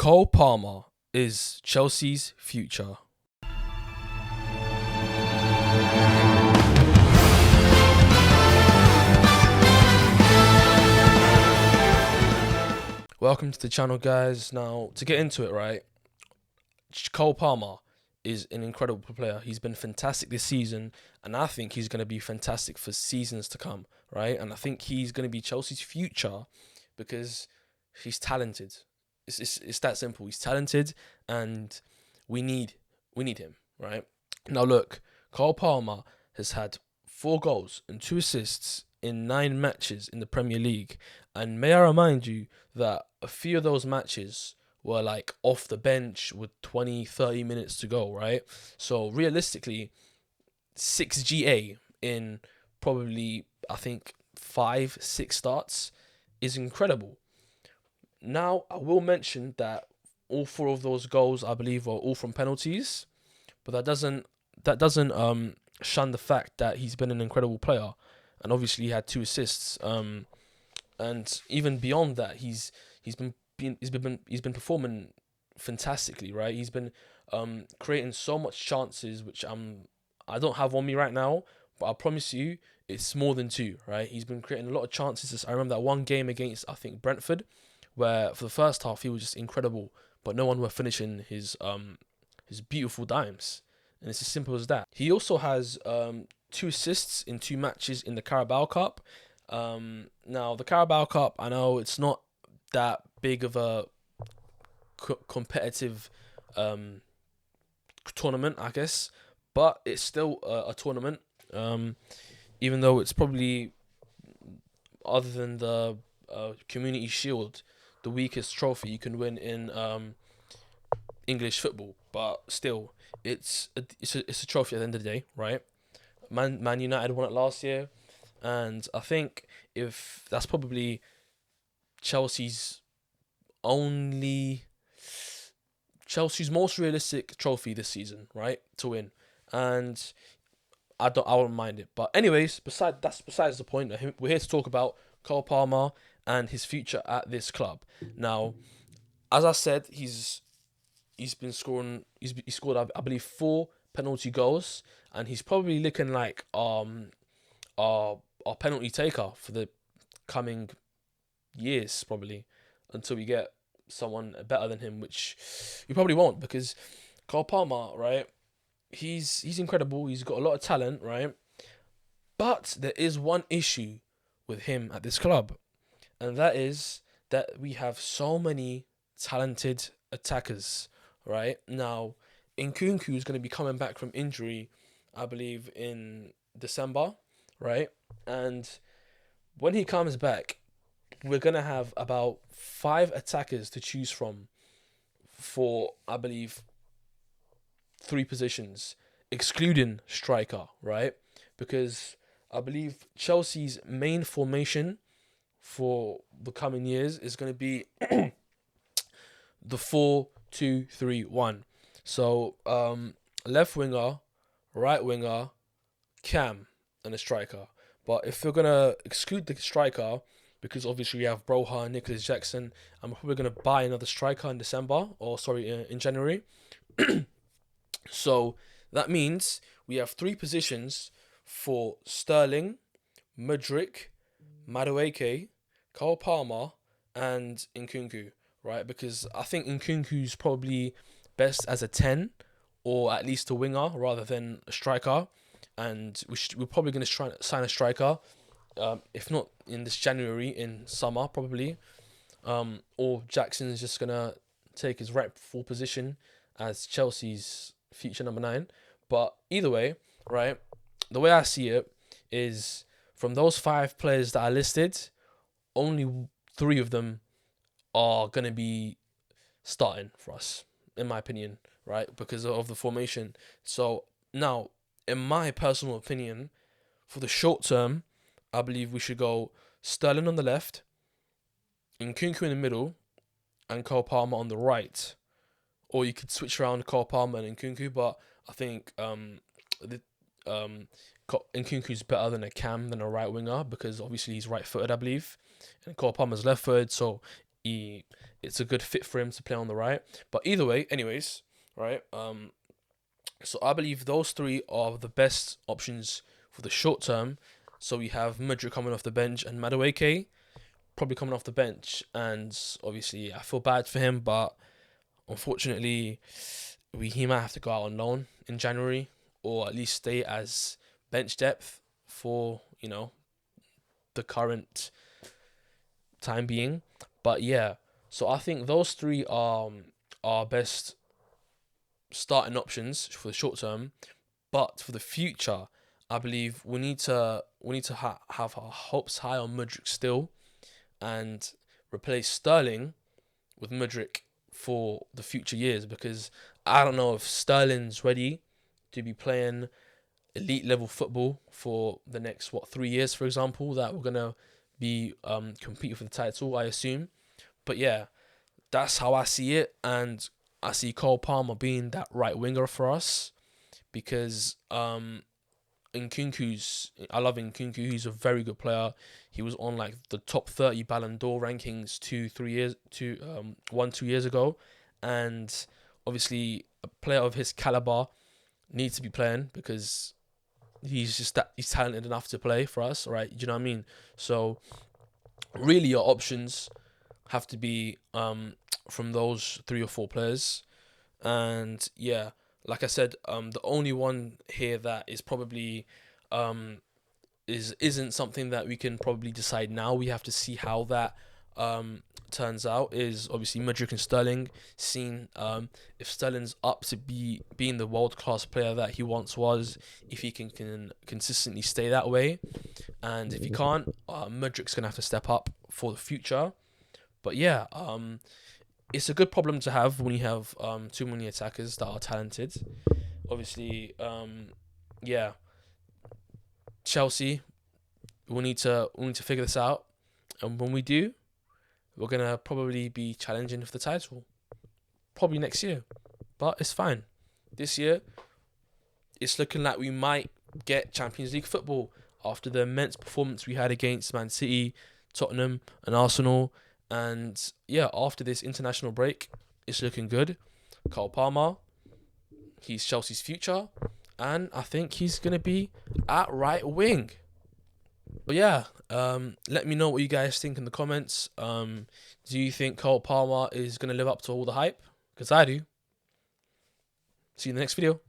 Cole Palmer is Chelsea's future. Welcome to the channel, guys. Now, to get into it, right, Cole Palmer is an incredible player. He's been fantastic this season, and I think he's going to be fantastic for seasons to come, right? And I think he's going to be Chelsea's future because he's talented. It's that simple. He's talented, and we need him, right? Now, look, Cole Palmer has had 4 goals and 2 assists in 9 matches in the Premier League, and may I remind you that a few of those matches were like off the bench with 20-30 minutes to go, right? So realistically, 6 GA in probably, I think, 5-6 starts is incredible. Now, I will mention that all 4 of those goals, I believe, are all from penalties, but that doesn't shun the fact that he's been an incredible player, and obviously he had 2 assists. And even beyond that, he's been performing fantastically, right? He's been creating so much chances, which I don't have on me right now, but I promise you it's more than 2, right? He's been creating a lot of chances. I remember that one game against, I think, Brentford, where for the first half he was just incredible, but no one were finishing his beautiful dimes, and it's as simple as that. He also has 2 assists in 2 matches in the Carabao Cup. Now the Carabao Cup, I know it's not that big of a competitive tournament, I guess, but it's still a tournament. Even though it's probably, other than the Community Shield, the weakest trophy you can win in English football, but still, it's a trophy at the end of the day, right? Man United won it last year, and I think if that's probably Chelsea's most realistic trophy this season, right, to win, and I won't mind it. But anyways, besides the point. We're here to talk about Cole Palmer and his future at this club. Now, as I said, he's been scoring. He scored, I believe, 4 penalty goals, and he's probably looking like our penalty taker for the coming years, probably, until we get someone better than him, which we probably won't, because Cole Palmer, right, he's incredible. He's got a lot of talent, right? But there is one issue with him at this club, and that is that we have so many talented attackers, right? Now, Nkunku is going to be coming back from injury, I believe, in December, right? And when he comes back, we're going to have about 5 attackers to choose from for, I believe, 3 positions, excluding striker, right? Because I believe Chelsea's main formation for the coming years is going to be the 4-2-3-1. So left winger, right winger, cam, and a striker. But if we're gonna exclude the striker, because obviously we have Broha and Nicholas Jackson, I'm probably gonna buy another striker in in January. So that means we have 3 positions for Sterling, Mudryk, Madueke, Cole Palmer, and Nkunku, right? Because I think Nkunku's probably best as a 10, or at least a winger rather than a striker. And we're probably going to try and sign a striker, if not in this January, in summer probably. Or Jackson is just going to take his rightful position as Chelsea's future number 9. But either way, right, the way I see it is, from those 5 players that I listed, only 3 of them are going to be starting for us, in my opinion, right, because of the formation. So now, in my personal opinion, for the short term, I believe we should go Sterling on the left, Nkunku in the middle, and Cole Palmer on the right. Or you could switch around Cole Palmer and Nkunku, but I think Nkunku's better than a cam, than a right winger, because obviously he's right-footed, I believe, and Cole Palmer's left-footed, so it's a good fit for him to play on the right. But either way, anyways, right? So I believe those three are the best options for the short term. So we have Mudryk coming off the bench and Madueke probably coming off the bench. And obviously, I feel bad for him, but unfortunately, he might have to go out on loan in January, or at least stay as bench depth for the current time being. But yeah, so I think those three are our best starting options for the short term. But for the future, I believe we need to have our hopes high on Mudryk still, and replace Sterling with Mudryk for the future years, because I don't know if Sterling's ready to be playing elite level football for the next 3 years, for example, that we're gonna be competing for the title, I assume. But yeah, that's how I see it, and I see Cole Palmer being that right winger for us, because I love Nkunku. He's a very good player. He was on like the top 30 Ballon d'Or rankings 2 years ago, and obviously a player of his caliber needs to be playing, because he's talented enough to play for us, right? Do you know what I mean? So really, your options have to be from those 3 or 4 players, and yeah, like I said, the only one here that is probably isn't something that we can probably decide now. We have to see how that turns out. Is obviously Mudryk and Sterling. Seeing if Sterling's up to being the world class player that he once was, if he can consistently stay that way, and if he can't, Mudryk's gonna have to step up for the future. But yeah, it's a good problem to have when you have too many attackers that are talented. Obviously, yeah, Chelsea, we need to figure this out, and when we do, we're gonna probably be challenging for the title, probably next year. But it's fine. This year, it's looking like we might get Champions League football after the immense performance we had against Man City, Tottenham, and Arsenal. And yeah, after this international break, it's looking good. Cole Palmer, he's Chelsea's future, and I think he's gonna be at right wing. But yeah, let me know what you guys think in the comments. Do you think Cole Palmer is gonna live up to all the hype? Because I do. See you in the next video.